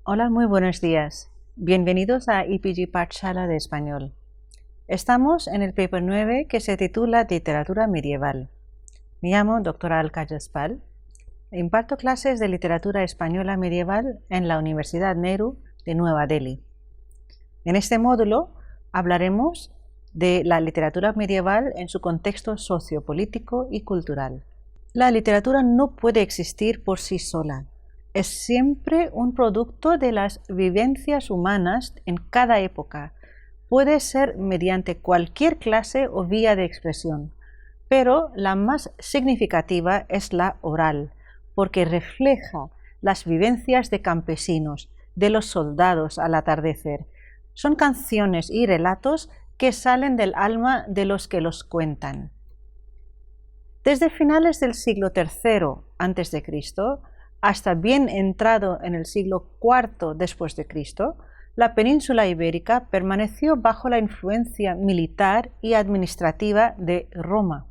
Hola, muy buenos días. Bienvenidos a EPG Pathshala de Español. Estamos en el paper 9 que se titula Literatura Medieval. Me llamo doctora Alka Jaspal. Imparto clases de literatura española medieval en la Universidad Nehru de Nueva Delhi. En este módulo hablaremos de la literatura medieval en su contexto sociopolítico y cultural. La literatura no puede existir por sí sola. Es siempre un producto de las vivencias humanas en cada época. Puede ser mediante cualquier clase o vía de expresión, pero la más significativa es la oral, porque refleja las vivencias de campesinos, de los soldados al atardecer. Son canciones y relatos que salen del alma de los que los cuentan. Desde finales del siglo III a.C., hasta bien entrado en el siglo IV después de Cristo, la península ibérica permaneció bajo la influencia militar y administrativa de Roma.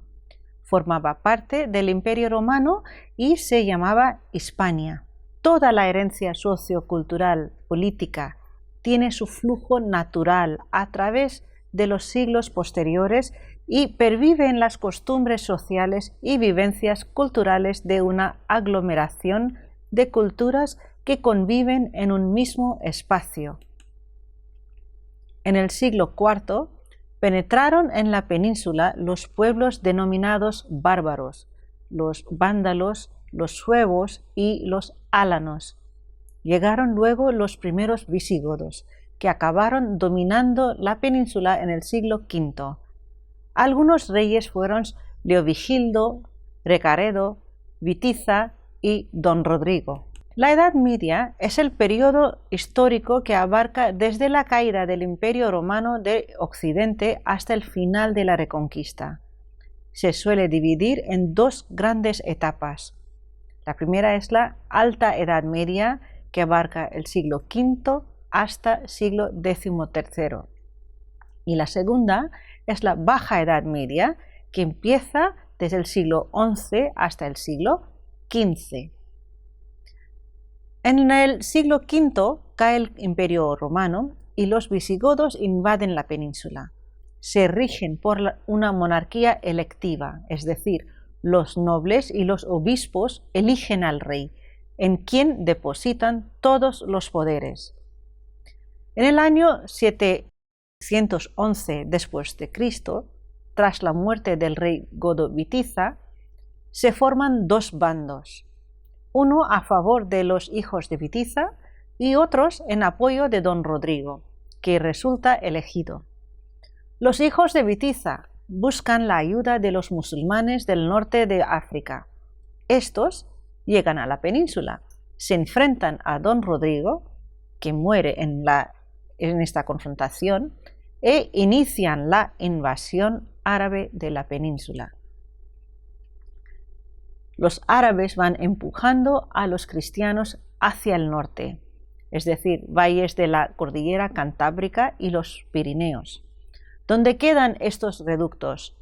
Formaba parte del Imperio Romano y se llamaba Hispania. Toda la herencia sociocultural, política, tiene su flujo natural a través de los siglos posteriores y pervive en las costumbres sociales y vivencias culturales de una aglomeración de culturas que conviven en un mismo espacio. En el siglo IV penetraron en la península los pueblos denominados bárbaros, los vándalos, los suevos y los álanos. Llegaron luego los primeros visigodos, que acabaron dominando la península en el siglo V. Algunos reyes fueron Leovigildo, Recaredo, Witiza y Don Rodrigo. La Edad Media es el periodo histórico que abarca desde la caída del Imperio Romano de Occidente hasta el final de la Reconquista. Se suele dividir en dos grandes etapas. La primera es la Alta Edad Media, que abarca el siglo V hasta siglo XIII. Y la segunda es la Baja Edad Media, que empieza desde el siglo XI hasta el siglo XV. En el siglo V cae el Imperio Romano y los visigodos invaden la península. Se rigen por una monarquía electiva, es decir, los nobles y los obispos eligen al rey, en quien depositan todos los poderes. En el año 711 después de Cristo, tras la muerte del rey godo Witiza, se forman dos bandos, uno a favor de los hijos de Witiza y otros en apoyo de Don Rodrigo, que resulta elegido. Los hijos de Witiza buscan la ayuda de los musulmanes del norte de África. Estos llegan a la península, se enfrentan a Don Rodrigo, que muere en esta confrontación, e inician la invasión árabe de la península. Los árabes van empujando a los cristianos hacia el norte, es decir, valles de la cordillera Cantábrica y los Pirineos, donde quedan estos reductos,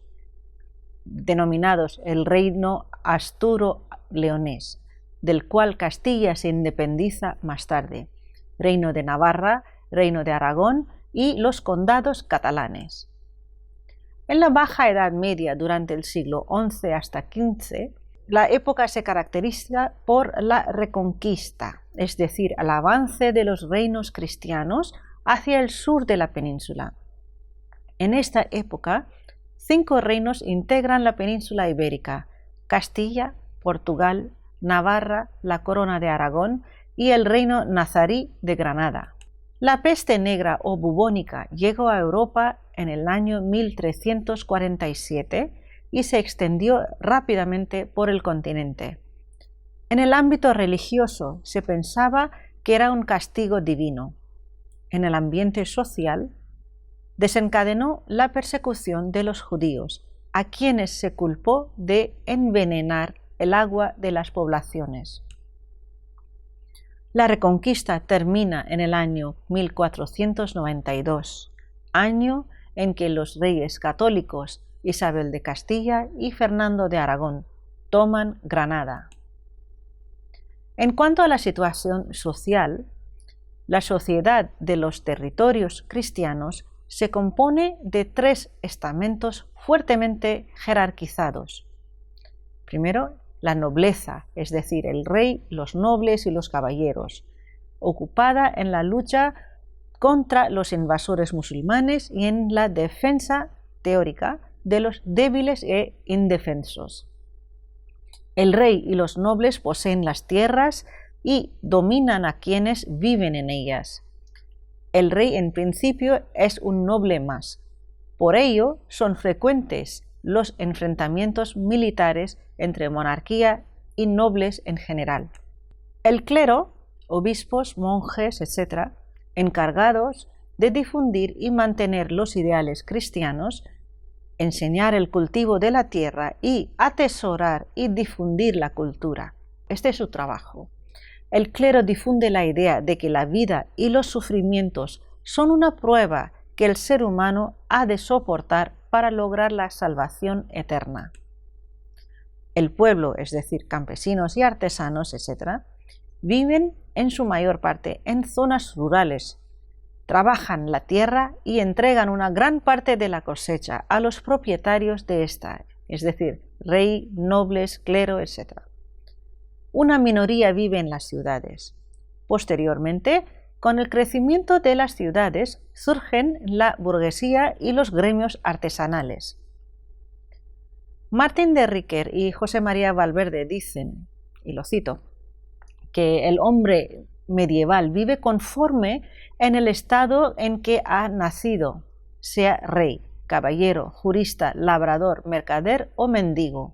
denominados el reino asturo-leonés, del cual Castilla se independiza más tarde, reino de Navarra, reino de Aragón y los condados catalanes. En la Baja Edad Media, durante el siglo XI hasta XV, la época se caracteriza por la reconquista, es decir, el avance de los reinos cristianos hacia el sur de la península. En esta época, 5 reinos integran la península ibérica: Castilla, Portugal, Navarra, la Corona de Aragón y el reino nazarí de Granada. La peste negra o bubónica llegó a Europa en el año 1347 y se extendió rápidamente por el continente. En el ámbito religioso se pensaba que era un castigo divino. En el ambiente social desencadenó la persecución de los judíos, a quienes se culpó de envenenar el agua de las poblaciones. La Reconquista termina en el año 1492, año en que los reyes católicos Isabel de Castilla y Fernando de Aragón toman Granada. En cuanto a la situación social, La sociedad de los territorios cristianos se compone de 3 estamentos fuertemente jerarquizados. Primero, la nobleza, es decir, el rey, los nobles y los caballeros, ocupada en la lucha contra los invasores musulmanes y en la defensa teórica de los débiles e indefensos. El rey y los nobles poseen las tierras y dominan a quienes viven en ellas. El rey en principio es un noble más. Por ello son frecuentes los enfrentamientos militares entre monarquía y nobles en general. El clero, obispos, monjes, etc., encargados de difundir y mantener los ideales cristianos, enseñar el cultivo de la tierra y atesorar y difundir la cultura. Este es su trabajo. El clero difunde la idea de que la vida y los sufrimientos son una prueba que el ser humano ha de soportar para lograr la salvación eterna. El pueblo, es decir, campesinos y artesanos, etc., viven en su mayor parte en zonas rurales, trabajan la tierra y entregan una gran parte de la cosecha a los propietarios de esta, es decir, rey, nobles, clero, etc. Una minoría vive en las ciudades. Posteriormente, con el crecimiento de las ciudades, surgen la burguesía y los gremios artesanales. Martín de Riquer y José María Valverde dicen, y lo cito, que el hombre medieval vive conforme en el estado en que ha nacido, sea rey, caballero, jurista, labrador, mercader o mendigo.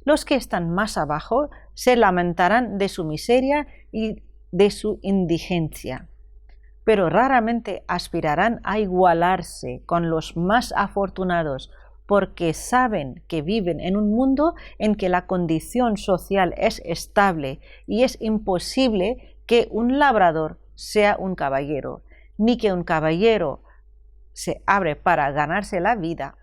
Los que están más abajo se lamentarán de su miseria y de su indigencia, pero raramente aspirarán a igualarse con los más afortunados, porque saben que viven en un mundo en que la condición social es estable y es imposible que un labrador sea un caballero, ni que un caballero se abre para ganarse la vida.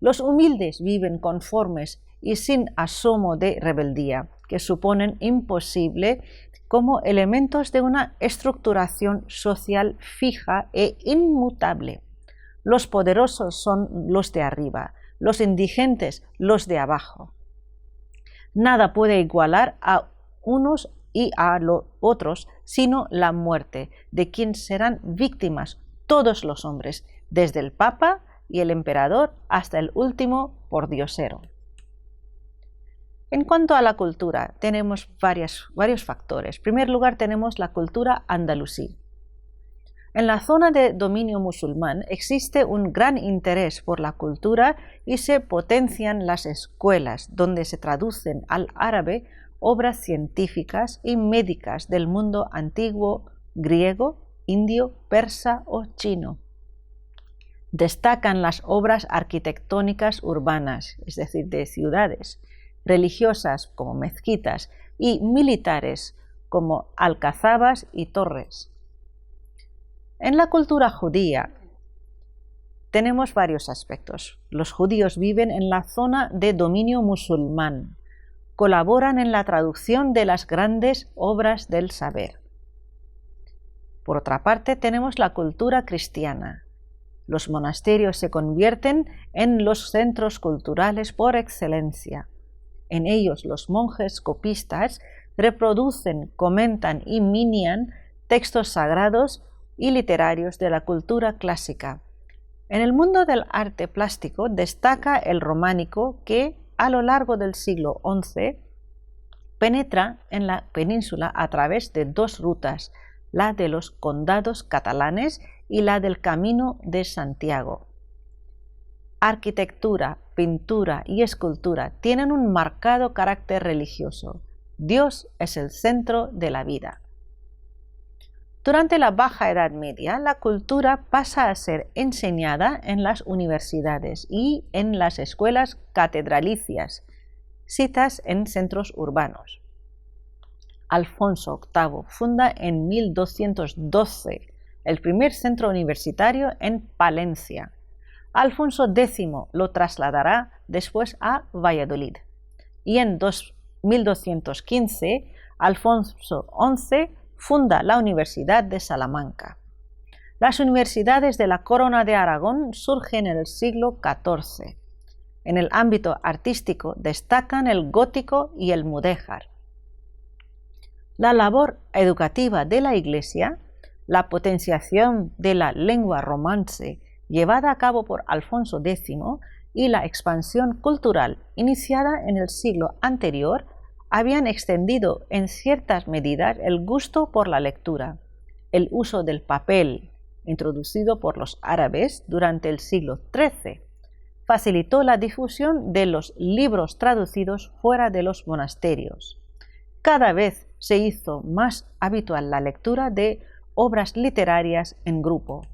Los humildes viven conformes y sin asomo de rebeldía, que suponen imposible como elementos de una estructuración social fija e inmutable. Los poderosos son los de arriba, los indigentes los de abajo. Nada puede igualar a unos y a los otros, sino la muerte, de quien serán víctimas todos los hombres, desde el Papa y el emperador hasta el último pordiosero. En cuanto a la cultura, tenemos varios factores. En primer lugar, tenemos la cultura andalusí. En la zona de dominio musulmán existe un gran interés por la cultura y se potencian las escuelas, donde se traducen al árabe obras científicas y médicas del mundo antiguo, griego, indio, persa o chino. Destacan las obras arquitectónicas urbanas, es decir, de ciudades, religiosas como mezquitas y militares como alcazabas y torres. En la cultura judía tenemos varios aspectos. Los judíos viven en la zona de dominio musulmán, colaboran en la traducción de las grandes obras del saber. Por otra parte, tenemos la cultura cristiana. Los monasterios se convierten en los centros culturales por excelencia. En ellos los monjes copistas reproducen, comentan y minian textos sagrados y literarios de la cultura clásica. En el mundo del arte plástico destaca el románico que, a lo largo del siglo XI, penetra en la península a través de 2 rutas, la de los condados catalanes y la del Camino de Santiago. Arquitectura, pintura y escultura tienen un marcado carácter religioso. Dios es el centro de la vida. Durante la Baja Edad Media, la cultura pasa a ser enseñada en las universidades y en las escuelas catedralicias, citas en centros urbanos. Alfonso VIII funda en 1212 el primer centro universitario en Palencia. Alfonso X lo trasladará después a Valladolid. Y en 1215, Alfonso XI funda la Universidad de Salamanca. Las universidades de la Corona de Aragón surgen en el siglo XIV. En el ámbito artístico destacan el gótico y el mudéjar. La labor educativa de la Iglesia, la potenciación de la lengua romance llevada a cabo por Alfonso X y la expansión cultural iniciada en el siglo anterior habían extendido en ciertas medidas el gusto por la lectura. El uso del papel, introducido por los árabes durante el siglo XIII, facilitó la difusión de los libros traducidos fuera de los monasterios. Cada vez se hizo más habitual la lectura de obras literarias en grupo.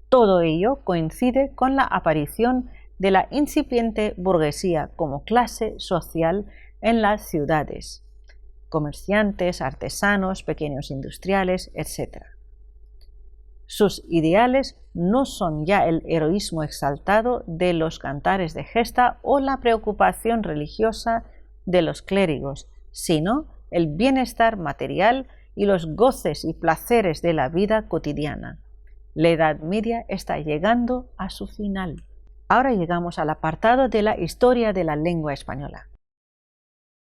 Todo ello coincide con la aparición de la incipiente burguesía como clase social en las ciudades, comerciantes, artesanos, pequeños industriales, etc. Sus ideales no son ya el heroísmo exaltado de los cantares de gesta o la preocupación religiosa de los clérigos, sino el bienestar material y los goces y placeres de la vida cotidiana. La Edad Media está llegando a su final. Ahora llegamos al apartado de la historia de la lengua española.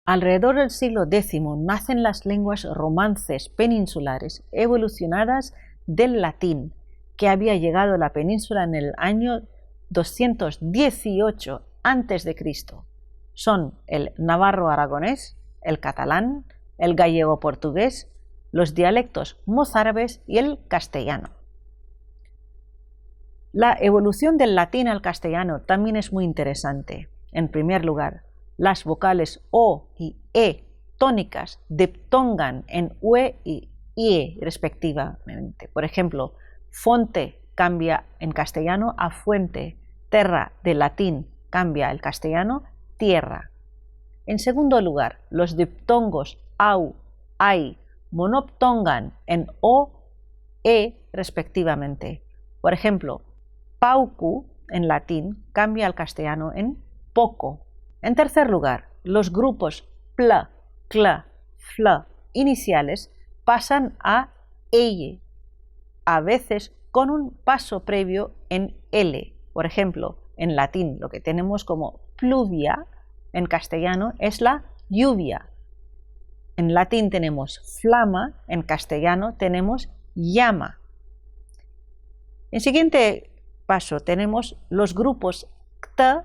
Alrededor del siglo X nacen las lenguas romances peninsulares evolucionadas del latín, que había llegado a la península en el año 218 a.C. Son el navarro-aragonés, el catalán, el gallego-portugués, los dialectos mozárabes y el castellano. La evolución del latín al castellano también es muy interesante. En primer lugar, las vocales O y E tónicas diptongan en UE y IE respectivamente. Por ejemplo, fonte cambia en castellano a fuente, terra del latín cambia el castellano tierra. En segundo lugar, los diptongos AU, AI monoptongan en O, E respectivamente. Por ejemplo, paucu en latín cambia al castellano en poco. En tercer lugar, los grupos pl, cl, fl iniciales pasan a elle, a veces con un paso previo en L. Por ejemplo, en latín lo que tenemos como pluvia, en castellano es la lluvia. En latín tenemos flama, en castellano tenemos llama. En siguiente paso tenemos los grupos ct,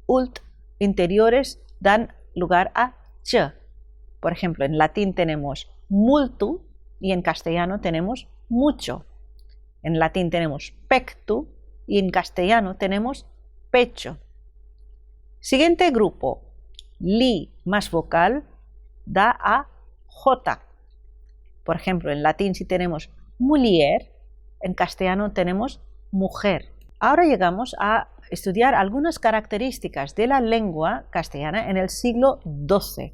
ult, interiores dan lugar a ch. Por ejemplo, en latín tenemos multu y en castellano tenemos mucho. En latín tenemos pectu y en castellano tenemos pecho. Siguiente grupo, li más vocal da a j. Por ejemplo, en latín si tenemos mulier, en castellano tenemos mujer. Ahora llegamos a estudiar algunas características de la lengua castellana en el siglo XII.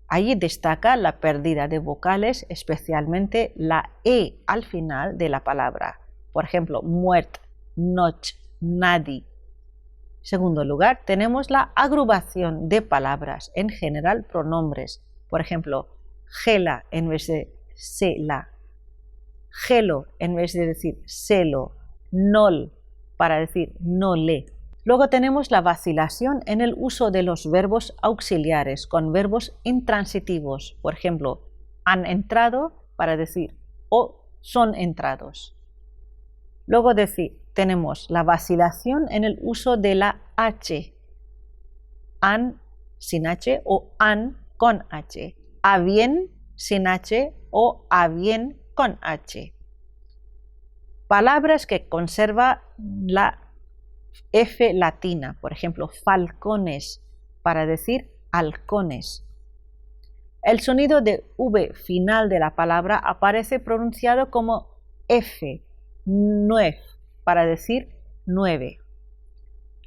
Allí destaca la pérdida de vocales, especialmente la E al final de la palabra. Por ejemplo, muert, noch, nadi. En segundo lugar, tenemos la agrupación de palabras, en general pronombres. Por ejemplo, gela en vez de sela, gelo en vez de decir selo, nol para decir no le. Luego tenemos la vacilación en el uso de los verbos auxiliares con verbos intransitivos. Por ejemplo, han entrado para decir o son entrados. Luego tenemos la vacilación en el uso de la H. Han sin H o an con H. A bien sin H o a bien con H. Palabras que conserva la F latina, por ejemplo, falcones, para decir halcones. El sonido de V final de la palabra aparece pronunciado como F, nuef, para decir 9.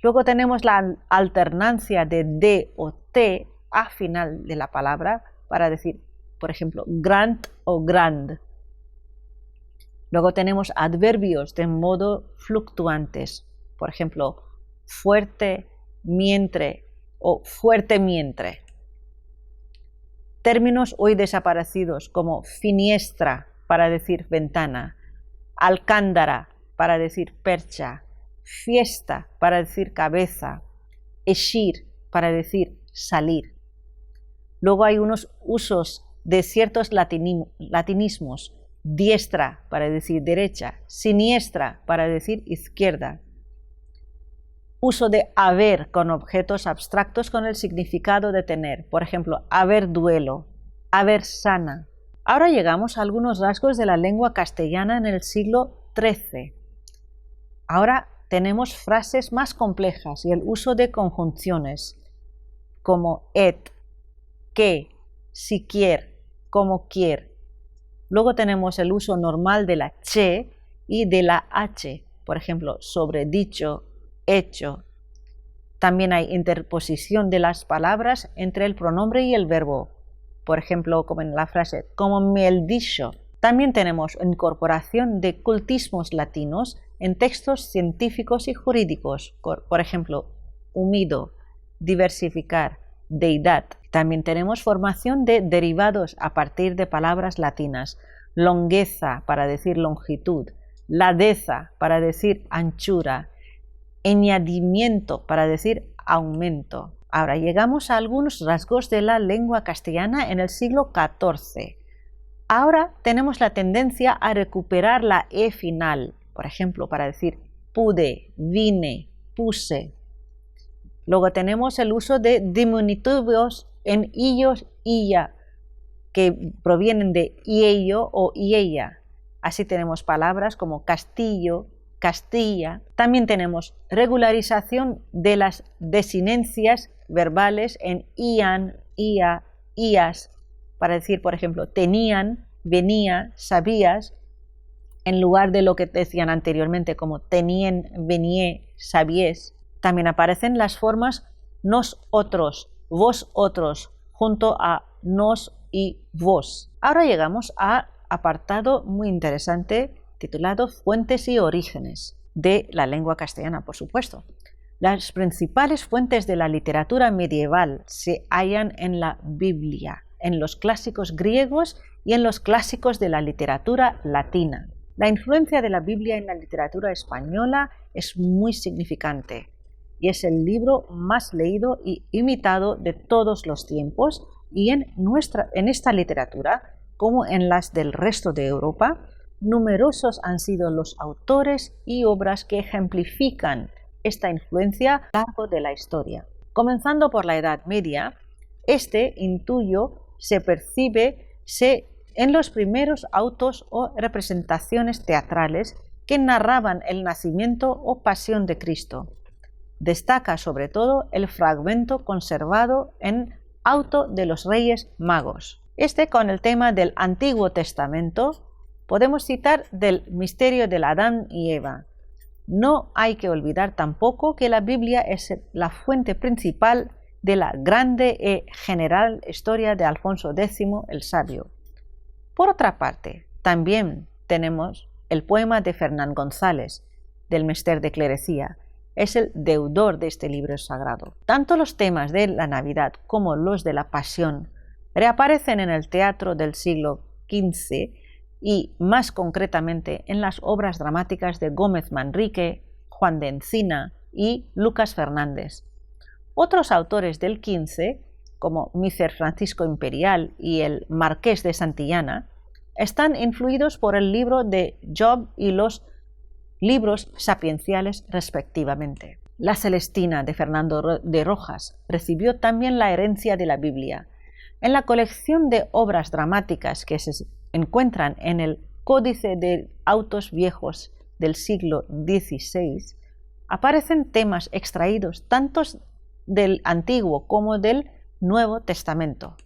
Luego tenemos la alternancia de D o T a final de la palabra para decir, por ejemplo, grand o grand. Luego tenemos adverbios de modo fluctuantes. Por ejemplo, fuerte, mientre o fuerte mientre. términos hoy desaparecidos como finiestra para decir ventana, alcándara para decir percha, fiesta para decir cabeza, eshir para decir salir. Luego hay unos usos de ciertos latinismos, diestra para decir derecha, siniestra para decir izquierda. Uso de haber con objetos abstractos con el significado de tener, por ejemplo, haber duelo, haber sana. Ahora llegamos a algunos rasgos de la lengua castellana en el siglo XIII. Ahora tenemos frases más complejas y el uso de conjunciones como et, que, si quier, como quier. Luego tenemos el uso normal de la che y de la h, por ejemplo, sobre dicho, hecho. También hay interposición de las palabras entre el pronombre y el verbo, por ejemplo, como en la frase como me el dicho. También tenemos incorporación de cultismos latinos en textos científicos y jurídicos, por ejemplo, humido, diversificar, deidad. También tenemos formación de derivados a partir de palabras latinas, longueza para decir longitud, ladeza para decir anchura, añadimiento para decir aumento. Ahora llegamos a algunos rasgos de la lengua castellana en el siglo XIV. Ahora tenemos la tendencia a recuperar la e final, por ejemplo, para decir pude, vine, puse. Luego tenemos el uso de diminutivos en illos, illa, que provienen de iello o iella. Así tenemos palabras como castillo, Castilla. También tenemos regularización de las desinencias verbales en ian, ia, ias, para decir, por ejemplo, tenían, venía, sabías, en lugar de lo que decían anteriormente como tenían, venié, sabies. También aparecen las formas nosotros, vosotros, junto a nos y vos. Ahora llegamos a apartado muy interesante titulado Fuentes y orígenes de la lengua castellana, por supuesto. Las principales fuentes de la literatura medieval se hallan en la Biblia, en los clásicos griegos y en los clásicos de la literatura latina. La influencia de la Biblia en la literatura española es muy significante y es el libro más leído y imitado de todos los tiempos, y en esta literatura, como en las del resto de Europa, numerosos han sido los autores y obras que ejemplifican esta influencia a lo largo de la historia. Comenzando por la Edad Media, este intuyo se percibe en los primeros autos o representaciones teatrales que narraban el nacimiento o pasión de Cristo. Destaca sobre todo el fragmento conservado en Auto de los Reyes Magos. Con el tema del Antiguo Testamento, podemos citar del misterio del Adán y Eva. No hay que olvidar tampoco que la Biblia es la fuente principal de la grande y general historia de Alfonso X el Sabio. Por otra parte, también tenemos el poema de Fernán González, del Mester de Clerecía. Es el deudor de este libro sagrado. Tanto los temas de la Navidad como los de la Pasión reaparecen en el teatro del siglo XV y más concretamente en las obras dramáticas de Gómez Manrique, Juan de Encina y Lucas Fernández. Otros autores del XV, como Micer Francisco Imperial y el Marqués de Santillana, están influidos por el libro de Job y los libros sapienciales respectivamente. La Celestina de Fernando de Rojas recibió también la herencia de la Biblia. En la colección de obras dramáticas que se encuentran en el Códice de Autos Viejos del siglo XVI, aparecen temas extraídos tanto del Antiguo como del Nuevo Testamento.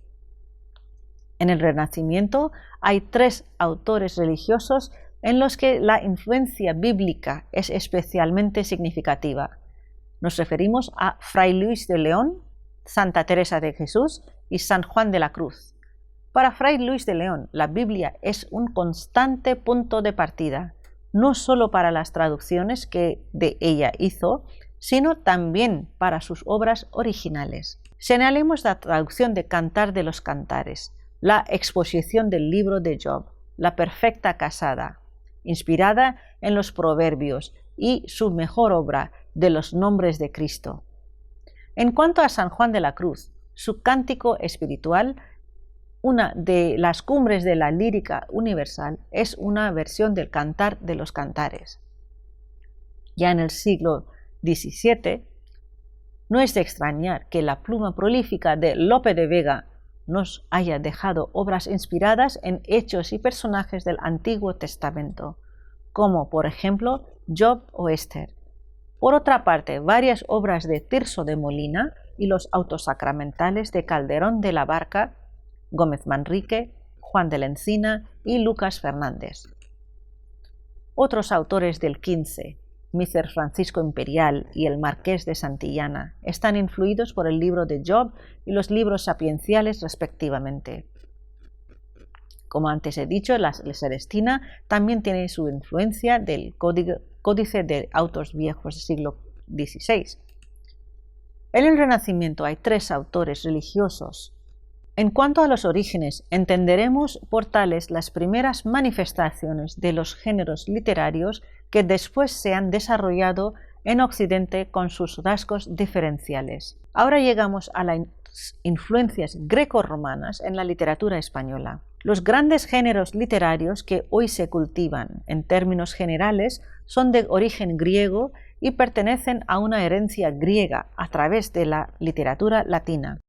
En el Renacimiento hay 3 autores religiosos en los que la influencia bíblica es especialmente significativa. Nos referimos a Fray Luis de León, Santa Teresa de Jesús y San Juan de la Cruz. Para Fray Luis de León, la Biblia es un constante punto de partida, no solo para las traducciones que de ella hizo, sino también para sus obras originales. Señalemos la traducción de Cantar de los Cantares, la exposición del libro de Job, la perfecta casada, inspirada en los proverbios, y su mejor obra, de los nombres de Cristo. En cuanto a San Juan de la Cruz, su cántico espiritual, una de las cumbres de la lírica universal, es una versión del Cantar de los Cantares. Ya en el siglo XVII, no es de extrañar que la pluma prolífica de Lope de Vega nos haya dejado obras inspiradas en hechos y personajes del Antiguo Testamento, como por ejemplo Job o Esther. Por otra parte, varias obras de Tirso de Molina y los autos sacramentales de Calderón de la Barca, Gómez Manrique, Juan de la Encina y Lucas Fernández. Otros autores del XV, Micer Francisco Imperial y el Marqués de Santillana, están influidos por el libro de Job y los libros sapienciales respectivamente. Como antes he dicho, la Celestina también tiene su influencia del Códice de Autos Viejos del siglo XVI. En el Renacimiento hay 3 autores religiosos. En cuanto a los orígenes, entenderemos por tales las primeras manifestaciones de los géneros literarios que después se han desarrollado en Occidente con sus rasgos diferenciales. Ahora llegamos a las influencias greco-romanas en la literatura española. Los grandes géneros literarios que hoy se cultivan, en términos generales, son de origen griego y pertenecen a una herencia griega a través de la literatura latina.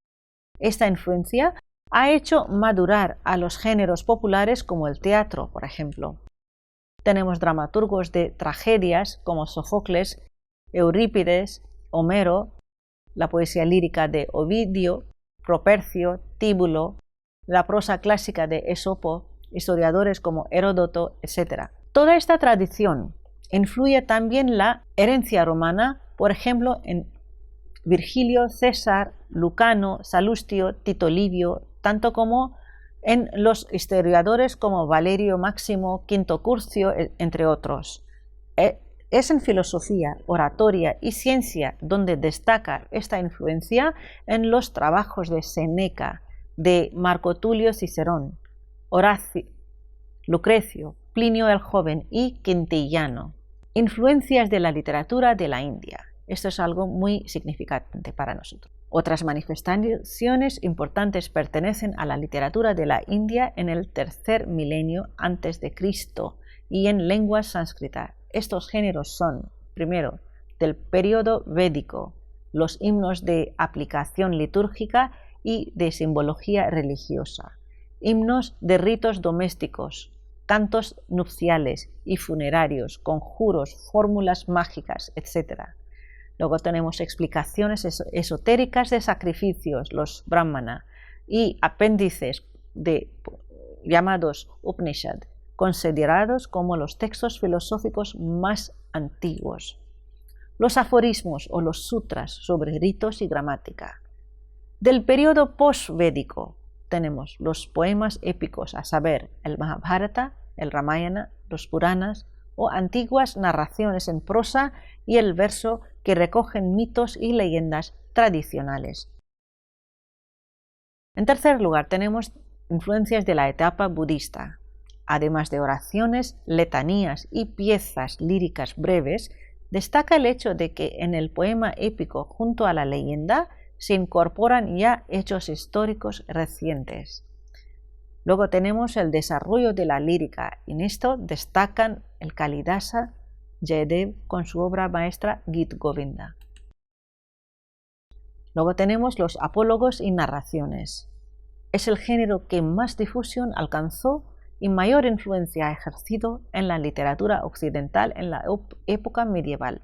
Esta influencia ha hecho madurar a los géneros populares como el teatro, por ejemplo. Tenemos dramaturgos de tragedias como Sófocles, Eurípides, Homero, la poesía lírica de Ovidio, Propercio, Tíbulo, la prosa clásica de Esopo, historiadores como Heródoto, etc. Toda esta tradición influye también la herencia romana, por ejemplo, en Virgilio, César, Lucano, Salustio, Tito Livio, tanto como en los historiadores como Valerio Máximo, Quinto Curcio, entre otros. Es en filosofía, oratoria y ciencia donde destaca esta influencia en los trabajos de Séneca, de Marco Tulio Cicerón, Horacio, Lucrecio, Plinio el Joven y Quintiliano. Influencias de la literatura de la India. Esto es algo muy significante para nosotros. Otras manifestaciones importantes pertenecen a la literatura de la India en el 3er milenio antes de Cristo y en lengua sánscrita. Estos géneros son, primero, del periodo védico, los himnos de aplicación litúrgica y de simbología religiosa, himnos de ritos domésticos, cantos nupciales y funerarios, conjuros, fórmulas mágicas, etc. Luego tenemos explicaciones esotéricas de sacrificios, los brahmana, y apéndices llamados Upanishad, considerados como los textos filosóficos más antiguos. Los aforismos o los sutras sobre ritos y gramática. Del periodo post-védico tenemos los poemas épicos, a saber, el Mahabharata, el Ramayana, los Puranas o antiguas narraciones en prosa y el verso que recogen mitos y leyendas tradicionales. En tercer lugar, tenemos influencias de la etapa budista. Además de oraciones, letanías y piezas líricas breves, destaca el hecho de que en el poema épico junto a la leyenda se incorporan ya hechos históricos recientes. Luego tenemos el desarrollo de la lírica. En esto destacan el Kalidasa, Jayadev con su obra maestra Gita Govinda. Luego tenemos los apólogos y narraciones. Es el género que más difusión alcanzó y mayor influencia ha ejercido en la literatura occidental en la época medieval.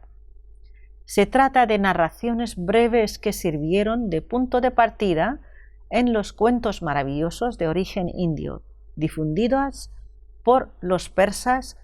Se trata de narraciones breves que sirvieron de punto de partida en los cuentos maravillosos de origen indio, difundidos por los persas,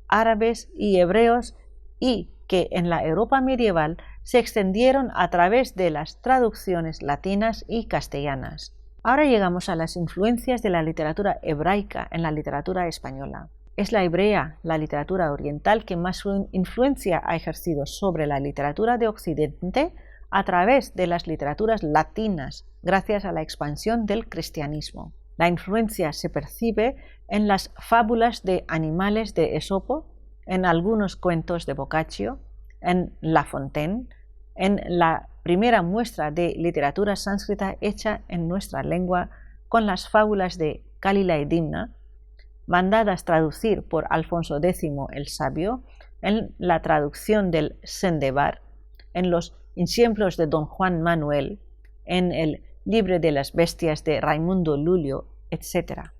árabes y hebreos y que en la Europa medieval se extendieron a través de las traducciones latinas y castellanas. Ahora llegamos a las influencias de la literatura hebraica en la literatura española. Es la hebrea, la literatura oriental, que más influencia ha ejercido sobre la literatura de Occidente a través de las literaturas latinas gracias a la expansión del cristianismo. La influencia se percibe en las fábulas de animales de Esopo, en algunos cuentos de Boccaccio, en La Fontaine, en la primera muestra de literatura sánscrita hecha en nuestra lengua con las fábulas de Calila y Dimna, mandadas traducir por Alfonso X el Sabio, en la traducción del Sendebar, en los ejemplos de Don Juan Manuel, en el Libre de las Bestias de Raimundo Lulio, etc.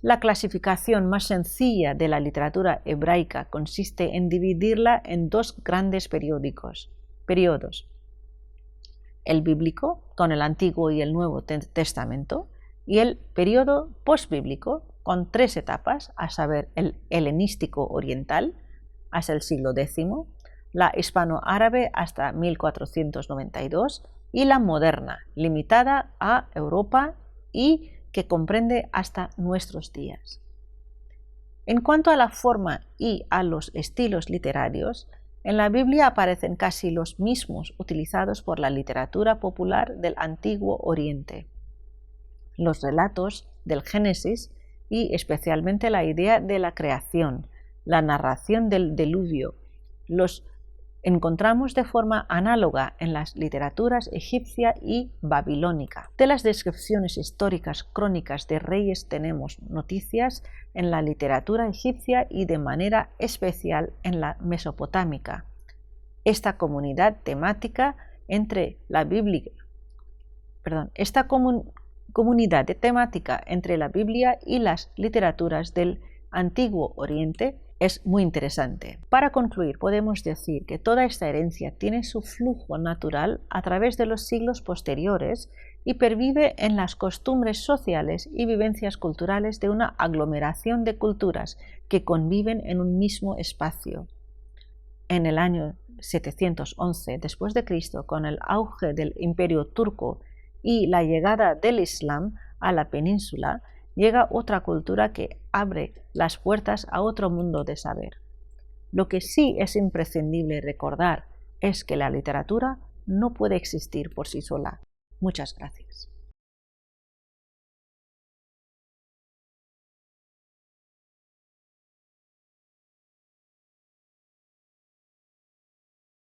La clasificación más sencilla de la literatura hebraica consiste en dividirla en dos grandes periodos: el bíblico, con el Antiguo y el Nuevo Testamento, y el periodo postbíblico, con tres etapas, a saber, el helenístico oriental, hasta el siglo X, la hispano-árabe hasta 1492, y la moderna, limitada a Europa y que comprende hasta nuestros días. En cuanto a la forma y a los estilos literarios, en la Biblia aparecen casi los mismos utilizados por la literatura popular del Antiguo Oriente. Los relatos del Génesis y especialmente la idea de la creación, la narración del diluvio, los encontramos de forma análoga en las literaturas egipcia y babilónica. De las descripciones históricas crónicas de reyes tenemos noticias en la literatura egipcia y de manera especial en la mesopotámica. Esta comunidad temática entre la Biblia, comunidad de temática entre la Biblia y las literaturas del Antiguo Oriente es muy interesante. Para concluir, podemos decir que toda esta herencia tiene su flujo natural a través de los siglos posteriores y pervive en las costumbres sociales y vivencias culturales de una aglomeración de culturas que conviven en un mismo espacio. En el año 711 después de Cristo, con el auge del Imperio turco y la llegada del Islam a la península, llega otra cultura que abre las puertas a otro mundo de saber. Lo que sí es imprescindible recordar es que la literatura no puede existir por sí sola. Muchas gracias.